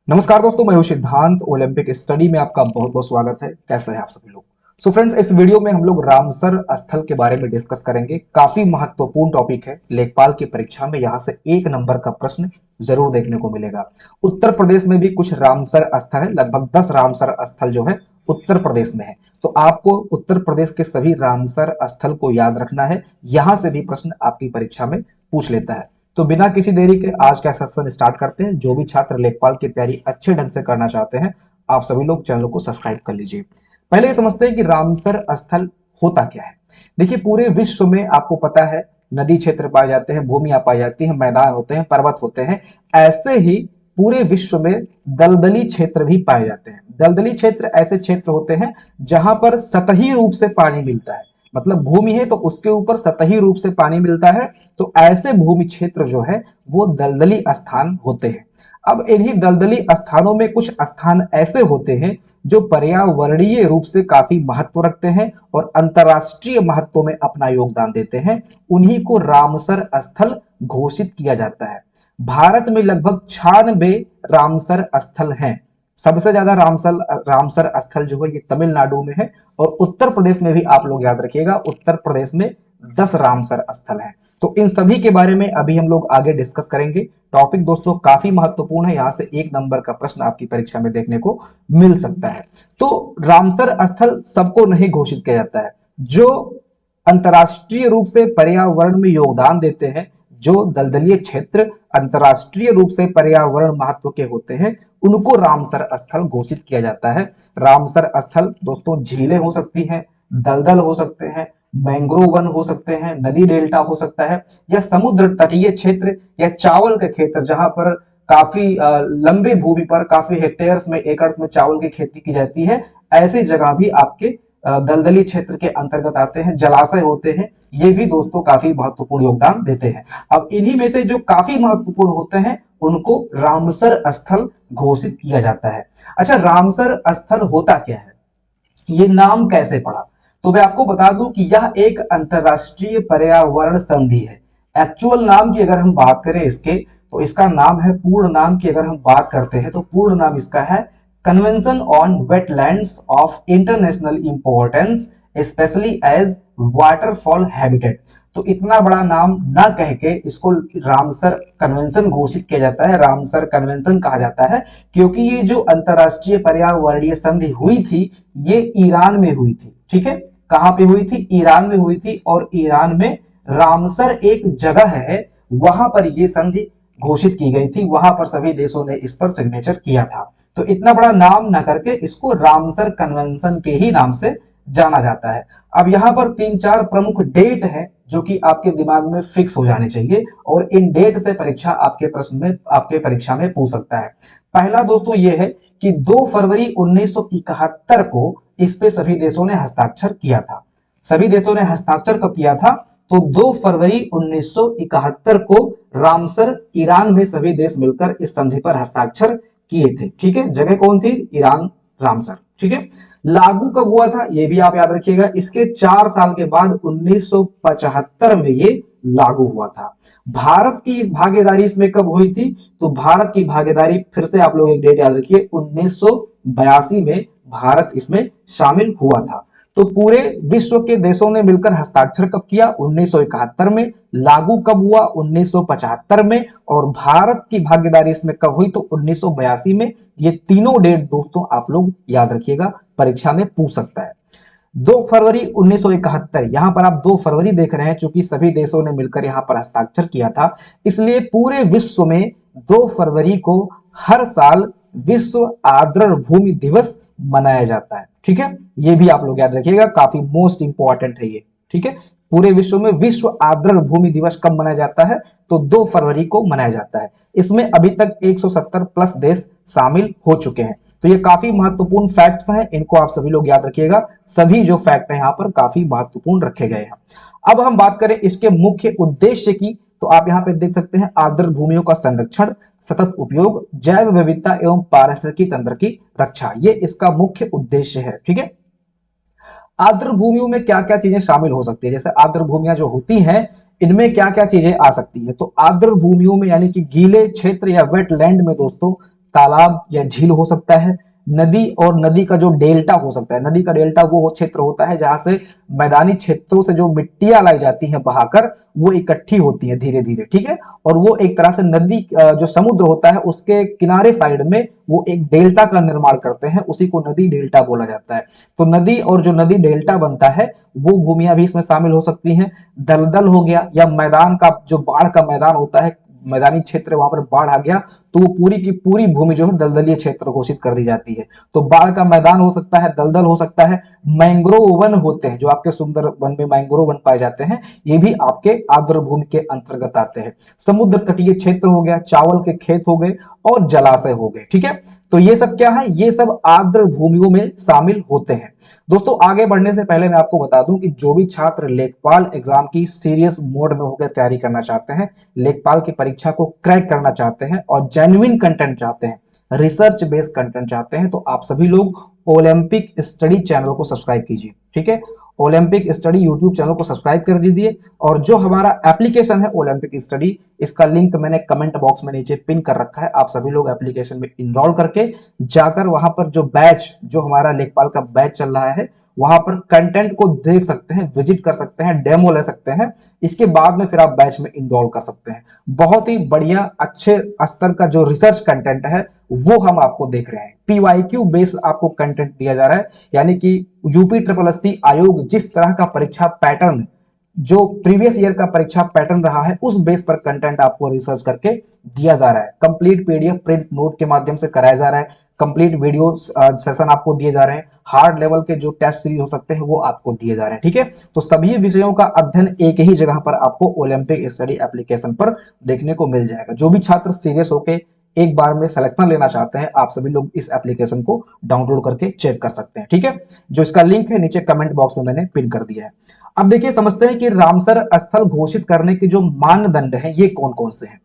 नमस्कार दोस्तों, मैं हूं सिद्धांत। ओलंपिक स्टडी में आपका बहुत बहुत स्वागत है। कैसे हैं आप सभी लोग? सो फ्रेंड्स, इस वीडियो में हम लोग रामसर स्थल के बारे में डिस्कस करेंगे। काफी महत्वपूर्ण टॉपिक है। लेखपाल की परीक्षा में यहां से 1 नंबर का प्रश्न जरूर देखने को मिलेगा। उत्तर प्रदेश में भी कुछ रामसर स्थल है, लगभग 10 रामसर स्थल जो है उत्तर प्रदेश में है। तो आपको उत्तर प्रदेश के सभी रामसर स्थल को याद रखना है। यहां से भी प्रश्न आपकी परीक्षा में पूछ लेता है। तो बिना किसी देरी के आज का सेशन स्टार्ट करते हैं। जो भी छात्र लेखपाल की तैयारी अच्छे ढंग से करना चाहते हैं, आप सभी लोग चैनल को सब्सक्राइब कर लीजिए। पहले ये समझते हैं कि रामसर स्थल होता क्या है। देखिए, पूरे विश्व में आपको पता है नदी क्षेत्र पाए जाते हैं, भूमियां पाई जाती हैं, मैदान होते हैं, पर्वत होते हैं। ऐसे ही पूरे विश्व में दलदली क्षेत्र भी पाए जाते हैं। दलदली क्षेत्र ऐसे क्षेत्र होते हैं जहां पर सतही रूप से पानी मिलता है, मतलब भूमि है तो उसके ऊपर सतही रूप से पानी मिलता है। तो ऐसे भूमि क्षेत्र जो है वो दलदली स्थान होते हैं। अब इन्हीं दलदली स्थानों में कुछ स्थान ऐसे होते हैं जो पर्यावरणीय रूप से काफी महत्व रखते हैं और अंतरराष्ट्रीय महत्व में अपना योगदान देते हैं। उन्हीं को रामसर स्थल घोषित किया जाता है। भारत में लगभग 96 रामसर स्थल हैं। सबसे ज्यादा रामसर स्थल जो है ये तमिलनाडु में है। और उत्तर प्रदेश में भी आप लोग याद रखिएगा, उत्तर प्रदेश में 10 रामसर स्थल हैं। तो इन सभी के बारे में अभी हम लोग आगे डिस्कस करेंगे। टॉपिक दोस्तों काफी महत्वपूर्ण है। यहां से 1 नंबर का प्रश्न आपकी परीक्षा में देखने को मिल सकता है। तो रामसर स्थल सबको नहीं घोषित किया जाता है। जो अंतरराष्ट्रीय रूप से पर्यावरण में योगदान देते हैं, जो दलदलीय क्षेत्र अंतरराष्ट्रीय रूप से पर्यावरण महत्व के होते हैं, उनको रामसर स्थल घोषित किया जाता है। रामसर स्थल दोस्तों झीलें हो सकती हैं, दलदल हो सकते हैं, मैंग्रोव वन हो सकते हैं, नदी डेल्टा हो सकता है, या समुद्र तटीय क्षेत्र या चावल के क्षेत्र जहां पर काफी लंबे भूमि पर काफी हेक्टेयर्स में एकर्स में चावल की खेती की जाती है। ऐसी जगह भी आपके दलदली क्षेत्र के अंतर्गत आते हैं। जलाशय होते हैं, ये भी दोस्तों काफी महत्वपूर्ण योगदान देते हैं। अब इन्हीं में से जो काफी महत्वपूर्ण होते हैं उनको रामसर स्थल घोषित किया जाता है। अच्छा, रामसर स्थल होता क्या है, ये नाम कैसे पड़ा? तो मैं आपको बता दूं कि यह एक अंतरराष्ट्रीय पर्यावरण संधि है। एक्चुअल नाम की अगर हम बात करें इसके, तो इसका नाम है, पूर्ण नाम की अगर हम बात करते हैं तो पूर्ण नाम इसका है convention on wetlands of international importance specially as waterfall habitat. तो इतना बड़ा नाम ना कह के इसको रामसर कन्वेंशन घोषित किया जाता है, रामसर कन्वेंशन कहा जाता है, क्योंकि ये जो अंतरराष्ट्रीय पर्यावरणीय संधि हुई थी ये ईरान में हुई थी। ठीक है, कहां पे हुई थी? ईरान में हुई थी। और ईरान में रामसर एक जगह है, वहां पर यह संधि घोषित की गई थी। वहां पर सभी देशों ने इस पर सिग्नेचर किया था। तो इतना बड़ा नाम ना करके इसको रामसर कन्वेंशन के ही नाम से जाना जाता है। अब यहां पर 3-4 प्रमुख डेट है जो कि आपके दिमाग में फिक्स हो जाने चाहिए, और इन डेट से परीक्षा आपके प्रश्न में आपके परीक्षा में पूछ सकता है। पहला दोस्तों यह है कि 2 फरवरी 1971 को इस पे सभी देशों ने हस्ताक्षर किया था। सभी देशों ने हस्ताक्षर कब किया था? तो 2 फरवरी 1971 को रामसर ईरान में सभी देश मिलकर इस संधि पर हस्ताक्षर किए थे। ठीक है, जगह कौन थी? Iran, Ramsar. ठीक है, लागू कब हुआ था ये भी आप याद रखिएगा। इसके 4 साल के बाद 1975 में ये लागू हुआ था। भारत की इस भागीदारी इसमें कब हुई थी? तो भारत की भागीदारी, फिर से आप लोग एक डेट याद रखिए, 1982 में भारत इसमें शामिल हुआ था। तो पूरे विश्व के देशों ने मिलकर हस्ताक्षर कब किया? 1971 में। लागू कब हुआ? 1975 में। और भारत की भागीदारी इसमें कब हुई? तो 1982 में। ये तीनों डेट दोस्तों आप लोग याद रखिएगा, परीक्षा में पूछ सकता है। 2 फरवरी 1971, यहां पर आप 2 फरवरी देख रहे हैं, चूंकि सभी देशों ने मिलकर यहां पर हस्ताक्षर किया था, इसलिए पूरे विश्व में 2 फरवरी को हर साल विश्व आर्द्र भूमि दिवस मनाया जाता है। ठीक है, ये भी आप लोग याद रखिएगा, काफी मोस्ट इंपॉर्टेंट है ये। ठीक है, पूरे विश्व में विश्व आर्द्र भूमि दिवस कब मनाया जाता है? तो 2 फरवरी को मनाया जाता है। इसमें अभी तक 170 प्लस देश शामिल हो चुके हैं। तो ये काफी महत्वपूर्ण फैक्ट्स हैं, इनको आप सभी लोग याद रखिएगा। सभी जो फैक्ट है यहाँ पर काफी महत्वपूर्ण रखे गए हैं। अब हम बात करें इसके मुख्य उद्देश्य की, तो आप यहाँ पे देख सकते हैं आर्द्र भूमियों का संरक्षण, सतत उपयोग, जैव विविधता एवं पारिस्थितिकी तंत्र की रक्षा, ये इसका मुख्य उद्देश्य है। ठीक है, आर्द्र भूमियों में क्या क्या चीजें शामिल हो सकती है? जैसे आर्द्र भूमियां जो होती हैं इनमें क्या क्या चीजें आ सकती है? तो आर्द्र भूमियों में यानी कि गीले क्षेत्र या वेटलैंड में दोस्तों तालाब या झील हो सकता है, नदी और नदी का जो डेल्टा हो सकता है। नदी का डेल्टा वो क्षेत्र होता है जहां से मैदानी क्षेत्रों से जो मिट्टियां लाई जाती हैं बहाकर, वो इकट्ठी होती है धीरे धीरे, ठीक है, और वो एक तरह से नदी जो समुद्र होता है उसके किनारे साइड में वो एक डेल्टा का निर्माण करते हैं, उसी को नदी डेल्टा बोला जाता है। तो नदी और जो नदी डेल्टा बनता है वो भूमियां भी इसमें शामिल हो सकती हैं। दलदल हो गया, या मैदान का जो बाढ़ का मैदान होता है, मैदानी क्षेत्र, वहां पर बाढ़ आ गया तो वो पूरी की पूरी भूमि जो है दलदलीय क्षेत्र घोषित कर दी जाती है। तो बाढ़ का मैदान हो सकता है, दलदल हो सकता है, मैंग्रोव वन होते हैं जो आपके सुंदर वन में मैंग्रोव वन पाए जाते हैं, ये भी आपके आर्द्र भूमि के अंतर्गत आते हैं। समुद्र तटीय क्षेत्र हो गया, चावल के खेत हो गए और जलाशय हो गए, ठीक है। तो ये सब क्या है, ये सब आर्द्र भूमियों में शामिल होते हैं। दोस्तों आगे बढ़ने से पहले मैं आपको बता दूं कि जो भी छात्र लेखपाल एग्जाम की सीरियस मोड में होकर तैयारी करना चाहते हैं, लेखपाल की परीक्षा को क्रैक करना चाहते हैं और जेन्युइन कंटेंट चाहते हैं, रिसर्च बेस्ड कंटेंट चाहते हैं, तो आप सभी लोग ओलंपिक स्टडी चैनल को सब्सक्राइब कीजिए, ठीक है। ओलंपिक स्टडी यूट्यूब चैनल को सब्सक्राइब कर दीजिए, और जो हमारा एप्लीकेशन है ओलंपिक स्टडी, इसका लिंक मैंने कमेंट बॉक्स में नीचे पिन कर रखा है। आप सभी लोग एप्लीकेशन में इनरोल करके जाकर वहां पर जो बैच, जो हमारा लेखपाल का बैच चल रहा है, वहां पर कंटेंट को देख सकते हैं, विजिट कर सकते हैं, डेमो ले सकते हैं। इसके बाद में फिर आप बैच में इनरोल कर सकते हैं। बहुत ही बढ़िया अच्छे स्तर का जो रिसर्च कंटेंट है वो हम आपको देख रहे हैं। पीवाईक्यू बेस्ड आपको कंटेंट दिया जा रहा है, यानी कि यूपी ट्रिपल एस सी आयोग जिस तरह का परीक्षा पैटर्न, जो प्रीवियस ईयर का परीक्षा पैटर्न रहा है, उस बेस पर कंटेंट आपको रिसर्च करके दिया जा रहा है। कंप्लीट पीडीएफ प्रिंट नोट के माध्यम से कराया जा रहा है, कंप्लीट वीडियो सेशन आपको दिए जा रहे हैं, हार्ड लेवल के जो टेस्ट सीरीज हो सकते हैं वो आपको दिए जा रहे हैं, ठीक है। तो सभी विषयों का अध्ययन एक ही जगह पर आपको ओलंपिक स्टडी एप्लीकेशन पर देखने को मिल जाएगा। जो भी छात्र सीरियस होकर एक बार में सिलेक्शन लेना चाहते हैं, आप सभी लोग इस एप्लीकेशन को डाउनलोड करके चेक कर सकते हैं, ठीक है। जो इसका लिंक है नीचे कमेंट बॉक्स में मैंने पिन कर दिया है। अब देखिए समझते हैं कि रामसर स्थल घोषित करने के जो मानदंड हैं ये कौन कौन से हैं।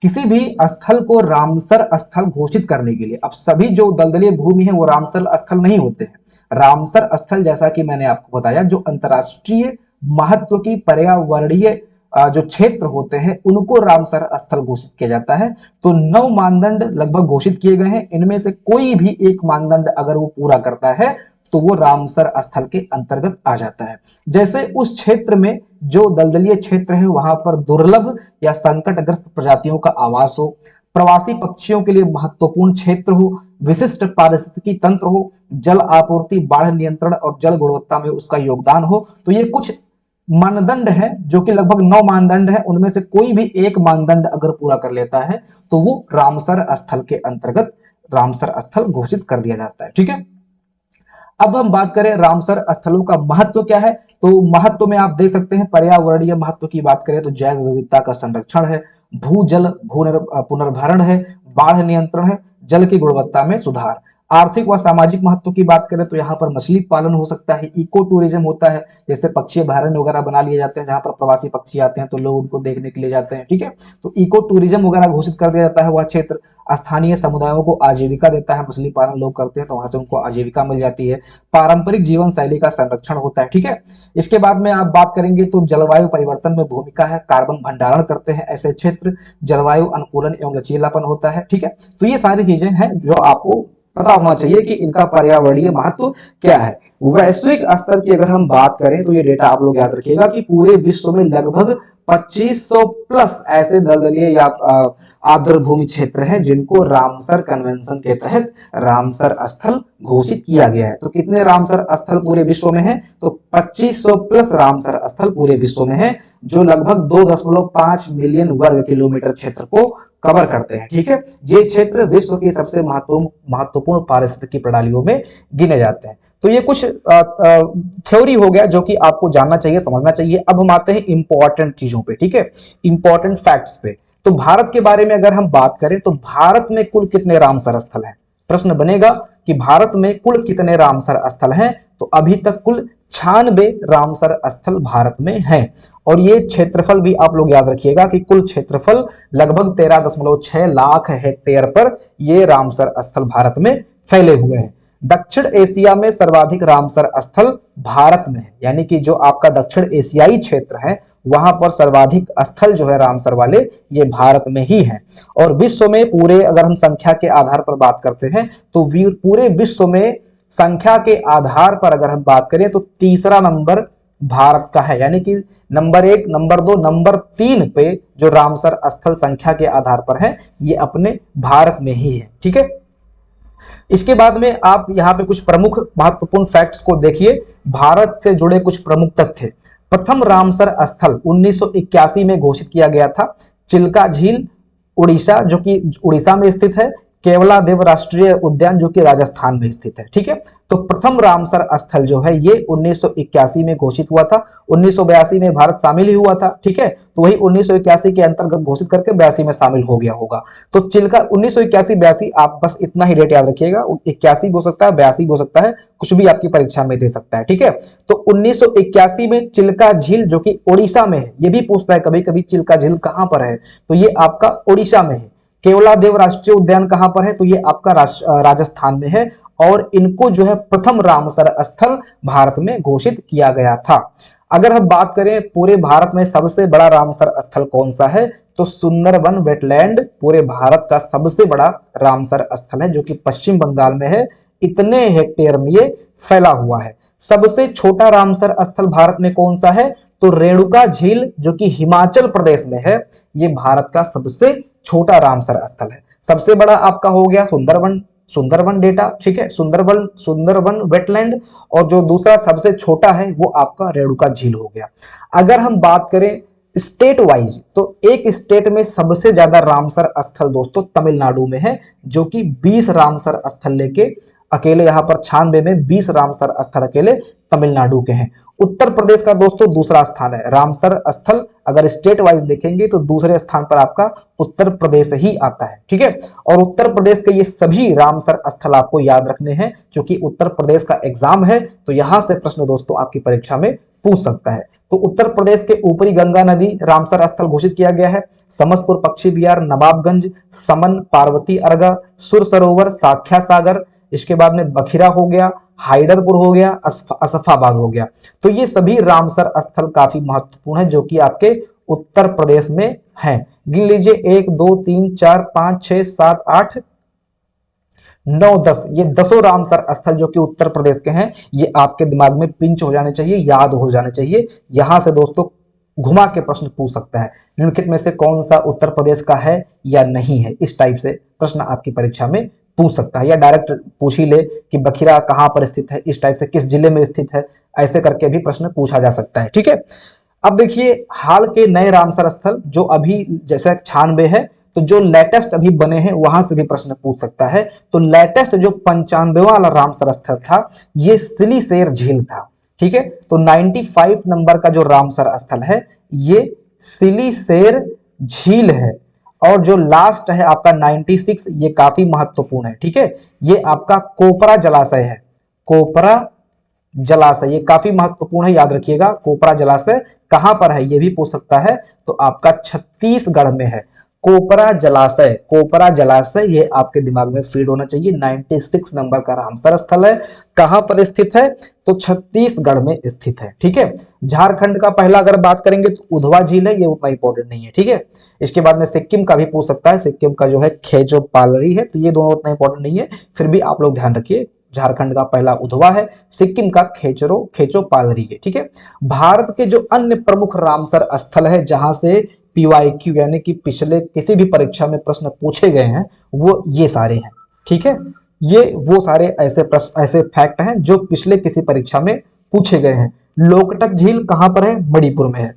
किसी भी स्थल को रामसर स्थल घोषित करने के लिए, अब सभी जो दलदलीय भूमि है वो रामसर स्थल नहीं होते हैं। रामसर स्थल जैसा कि मैंने आपको बताया, जो अंतरराष्ट्रीय महत्व की पर्यावरणीय जो क्षेत्र होते हैं उनको रामसर स्थल घोषित किया जाता है। तो 9 मानदंड लगभग घोषित किए गए हैं, इनमें से कोई भी एक मानदंड अगर वो पूरा करता है तो वो रामसर स्थल के अंतर्गत आ जाता है। जैसे उस क्षेत्र में जो दलदलीय क्षेत्र है वहां पर दुर्लभ या संकटग्रस्त प्रजातियों का आवास हो, प्रवासी पक्षियों के लिए महत्वपूर्ण क्षेत्र हो, विशिष्ट पारिस्थितिकी तंत्र हो, जल आपूर्ति, बाढ़ नियंत्रण और जल गुणवत्ता में उसका योगदान हो। तो ये कुछ मानदंड है जो कि लगभग 9 मानदंड है, उनमें से कोई भी एक मानदंड अगर पूरा कर लेता है तो वो रामसर स्थल के अंतर्गत रामसर स्थल घोषित कर दिया जाता है, ठीक है। अब हम बात करें रामसर स्थलों का महत्व क्या है, तो महत्व में आप देख सकते हैं, पर्यावरणीय महत्व की बात करें तो जैव विविधता का संरक्षण है, भूजल पुनर्भरण है, बाढ़ नियंत्रण है, जल की गुणवत्ता में सुधार। आर्थिक व सामाजिक महत्व की बात करें तो यहाँ पर मछली पालन हो सकता है, इको टूरिज्म होता है, जैसे पक्षी अभयारण्य वगैरह बना लिए जाते हैं जहां पर प्रवासी पक्षी आते हैं तो लोग उनको देखने के लिए जाते हैं, ठीक है। तो इको टूरिज्म वगैरह घोषित कर दिया जाता है। वह क्षेत्र स्थानीय समुदायों को आजीविका देता है, मछली पालन लोग करते हैं तो वहां से उनको आजीविका मिल जाती है। पारंपरिक जीवन शैली का संरक्षण होता है, ठीक है। इसके बाद में आप बात करेंगे तो जलवायु परिवर्तन में भूमिका है, कार्बन भंडारण करते हैं ऐसे क्षेत्र, जलवायु अनुकूलन एवं लचीलापन होता है, ठीक है। तो ये सारी चीजें हैं जो आपको पता होना चाहिए कि इनका पर्यावरणीय महत्व क्या है। वैश्विक स्तर की अगर हम बात करें तो ये डेटा आप लोग याद रखिएगा कि पूरे विश्व में लगभग 2500 प्लस ऐसे दलदलीय या आर्द्र भूमि क्षेत्र हैं जिनको रामसर कन्वेंशन के तहत रामसर स्थल घोषित किया गया है। तो कितने रामसर स्थल पूरे विश्व में हैं, तो 2500 प्लस रामसर स्थल पूरे विश्व में हैं, जो लगभग 2.5 मिलियन वर्ग किलोमीटर क्षेत्र को कवर करते हैं, ठीक है। ये क्षेत्र विश्व की सबसे महत्वपूर्ण पारिस्थितिकी प्रणालियों में गिने जाते हैं। तो ये कुछ थ्योरी हो गया जो कि आपको जानना चाहिए, समझना चाहिए। अब हम आते हैं इंपॉर्टेंट चीजों पे, ठीक है, इंपॉर्टेंट फैक्ट्स पे। तो भारत के बारे में अगर हम बात करें तो भारत में कुल कितने रामसर स्थल हैं। प्रश्न बनेगा कि भारत में कुल कितने रामसर स्थल हैं, तो अभी तक कुल 96 रामसर स्थल भारत में हैं। और ये क्षेत्रफल भी आप लोग याद रखिएगा कि कुल क्षेत्रफल लगभग 13.6 लाख हेक्टेयर पर ये रामसर स्थल भारत में फैले हुए हैं। दक्षिण एशिया में सर्वाधिक रामसर स्थल भारत में है, यानी कि जो आपका दक्षिण एशियाई क्षेत्र है वहां पर सर्वाधिक स्थल जो है रामसर वाले ये भारत में ही है। और विश्व में पूरे अगर हम संख्या के आधार पर बात करते हैं तो पूरे विश्व में संख्या के आधार पर अगर हम बात करें तो तीसरा नंबर भारत का है, यानी कि नंबर 1, नंबर 2, नंबर 3 पे जो रामसर स्थल संख्या के आधार पर है ये अपने भारत में ही है। ठीक है, इसके बाद में आप यहाँ पे कुछ प्रमुख महत्वपूर्ण फैक्ट्स को देखिए, भारत से जुड़े कुछ प्रमुख तथ्य। प्रथम रामसर स्थल 1981 में घोषित किया गया था चिल्का झील, उड़ीसा, जो कि उड़ीसा में स्थित है, केवलादेव राष्ट्रीय उद्यान जो कि राजस्थान में स्थित है। ठीक है, तो प्रथम रामसर स्थल जो है ये 1981 में घोषित हुआ था। 1982 में भारत शामिल ही हुआ था। ठीक है, तो वही 1981 के अंतर्गत घोषित करके 82 में शामिल हो गया होगा। तो चिल्का 1981-82 आप बस इतना ही डेट याद रखिएगा, 81 भी हो सकता है, 82 भी हो सकता है, कुछ भी आपकी परीक्षा में दे सकता है। ठीक है, तो 1981 में चिल्का झील जो कि ओडिशा में है, ये भी पूछता है कभी कभी चिल्का झील कहां पर है, तो ये आपका ओडिशा में है। केवलादेव राष्ट्रीय उद्यान कहां पर है, तो ये आपका राजस्थान में है। और इनको जो है प्रथम रामसर स्थल भारत में घोषित किया गया था। अगर हम बात करें पूरे भारत में सबसे बड़ा रामसर स्थल कौन सा है, तो सुंदरबन वेटलैंड पूरे भारत का सबसे बड़ा रामसर स्थल है, जो कि पश्चिम बंगाल में है। इतने हेक्टेयर में ये फैला हुआ है। सबसे छोटा रामसर स्थल भारत में कौन सा है, तो रेणुका झील जो कि हिमाचल प्रदेश में है, ये भारत का सबसे छोटा रामसर स्थल है। सबसे बड़ा आपका हो गया सुंदरबन डेटा, ठीक है, सुंदरबन वेटलैंड, और जो दूसरा सबसे छोटा है वो आपका रेणुका झील हो गया। अगर हम बात करें स्टेट वाइज, तो एक स्टेट में सबसे ज्यादा रामसर स्थल दोस्तों तमिलनाडु में है, जो कि 20 रामसर स्थल लेके अकेले यहाँ पर 96 में 20 रामसर स्थल अकेले तमिलनाडु के हैं। उत्तर प्रदेश का दोस्तों दूसरा स्थान है रामसर स्थल। अगर स्टेट वाइज देखेंगे तो दूसरे स्थान पर आपका उत्तर प्रदेश ही आता है। ठीक है, और उत्तर प्रदेश के ये सभी रामसर स्थल आपको याद रखने हैं, क्योंकि उत्तर प्रदेश का एग्जाम है, तो यहां से प्रश्न दोस्तों आपकी परीक्षा में पूछ सकता है। तो उत्तर प्रदेश के ऊपरी गंगा नदी रामसर स्थल घोषित किया गया है। समसपुर पक्षी विहार, नवाबगंज, समन, पार्वती अर्गा, सुर सरोवर, साख्या सागर, इसके बाद में बखिरा हो गया, हाइडरपुर हो गया, असफाबाद हो गया। तो ये सभी रामसर स्थल काफी महत्वपूर्ण है, जो कि आपके उत्तर प्रदेश में हैं। गिन लीजिए 1 2 3 4 5 6 7 8 9 10, ये 10 रामसर स्थल जो कि उत्तर प्रदेश के हैं, ये आपके दिमाग में पिंच हो जाने चाहिए, याद हो जाने चाहिए। यहां से दोस्तों घुमा के प्रश्न पूछ सकता है, निम्नलिखित में से कौन सा उत्तर प्रदेश का है या नहीं है, इस टाइप से प्रश्न आपकी परीक्षा में पूछ सकता है। या डायरेक्ट पूछ ही ले कि बखिरा कहां पर स्थित है, इस टाइप से किस जिले में स्थित है, ऐसे करके भी प्रश्न पूछा जा सकता है। ठीक है, अब देखिए हाल के नए रामसर स्थल जो अभी जैसे 96 है, तो जो लेटेस्ट अभी बने हैं वहां से भी प्रश्न पूछ सकता है। तो लेटेस्ट जो 95वां वाला रामसर स्थल था ये सिलीसेर झील था। ठीक है, तो 95 नंबर का जो रामसर स्थल है ये सिलीसेर झील है। और जो लास्ट है आपका 96, ये काफी महत्वपूर्ण है। ठीक है, ये आपका कोपरा जलाशय है। कोपरा जलाशय ये काफी महत्वपूर्ण है, याद रखिएगा। कोपरा जलाशय कहां पर है ये भी पूछ सकता है, तो आपका छत्तीसगढ़ में है कोपरा जलाशय। ये आपके दिमाग में फीड होना चाहिए। 96 नंबर का रामसर स्थल है, कहां पर स्थित है, तो छत्तीसगढ़ में स्थित है। ठीक है, झारखंड का पहला अगर बात करेंगे तो उधवा झील है, ये उतना इंपॉर्टेंट नहीं है। ठीक है, इसके बाद में सिक्किम का भी पूछ सकता है, सिक्किम का जो है खेजो पालरी है, तो ये दोनों उतना इंपॉर्टेंट नहीं है, फिर भी आप लोग ध्यान रखिए। झारखंड का पहला उधवा है, सिक्किम का खेचो पालरी है। ठीक है, भारत के जो अन्य प्रमुख रामसर स्थल है जहां से PYQ यानी कि पिछले किसी भी परीक्षा में प्रश्न पूछे गए हैं, वो ये सारे हैं। ठीक है, ये वो सारे ऐसे फैक्ट हैं जो पिछले किसी परीक्षा में पूछे गए हैं। लोकटक झील कहां पर है, मणिपुर में है।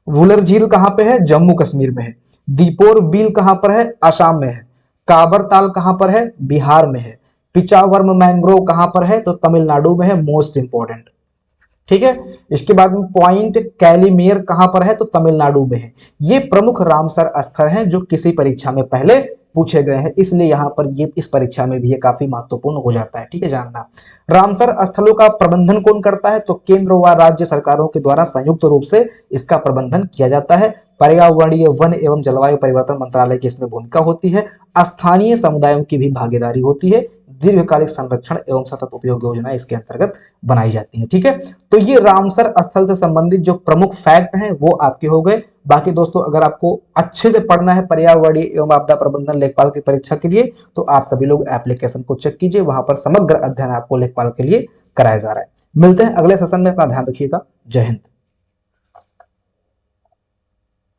वुलर झील कहां पे है, जम्मू कश्मीर में है। दीपोर बील कहां पर है, असम में है। काबर ताल कहां पर है, बिहार में है। पिचावर्म मैंग्रोव कहां पर है, तो तमिलनाडु में है, मोस्ट इंपॉर्टेंट। ठीक है, इसके बाद में पॉइंट कैलीमेर कहां पर है, तो तमिलनाडु में है। ये प्रमुख रामसर स्थल हैं जो किसी परीक्षा में पहले पूछे गए हैं, इसलिए यहां पर ये इस परीक्षा में भी ये काफी महत्वपूर्ण हो जाता है। ठीक है, जानना रामसर स्थलों का प्रबंधन कौन करता है, तो केंद्र व राज्य सरकारों के द्वारा संयुक्त रूप से इसका प्रबंधन किया जाता है। पर्यावरणीय, वन एवं जलवायु परिवर्तन मंत्रालय की इसमें भूमिका होती है। स्थानीय समुदायों की भी भागीदारी होती है। दीर्घकालिक संरक्षण एवं सतत उपयोग योजना इसके अंतर्गत बनाई जाती है। ठीक है, तो ये रामसर स्थल से संबंधित जो प्रमुख फैक्ट हैं वो आपके हो गए। बाकी दोस्तों अगर आपको अच्छे से पढ़ना है पर्यावरणीय एवं आपदा प्रबंधन लेखपाल की परीक्षा के लिए, तो आप सभी लोग एप्लीकेशन को चेक कीजिए, वहां पर समग्र अध्ययन आपको लेखपाल के लिए कराया जा रहा है। मिलते हैं अगले सेशन में, अपना ध्यान रखिएगा। जय हिंद।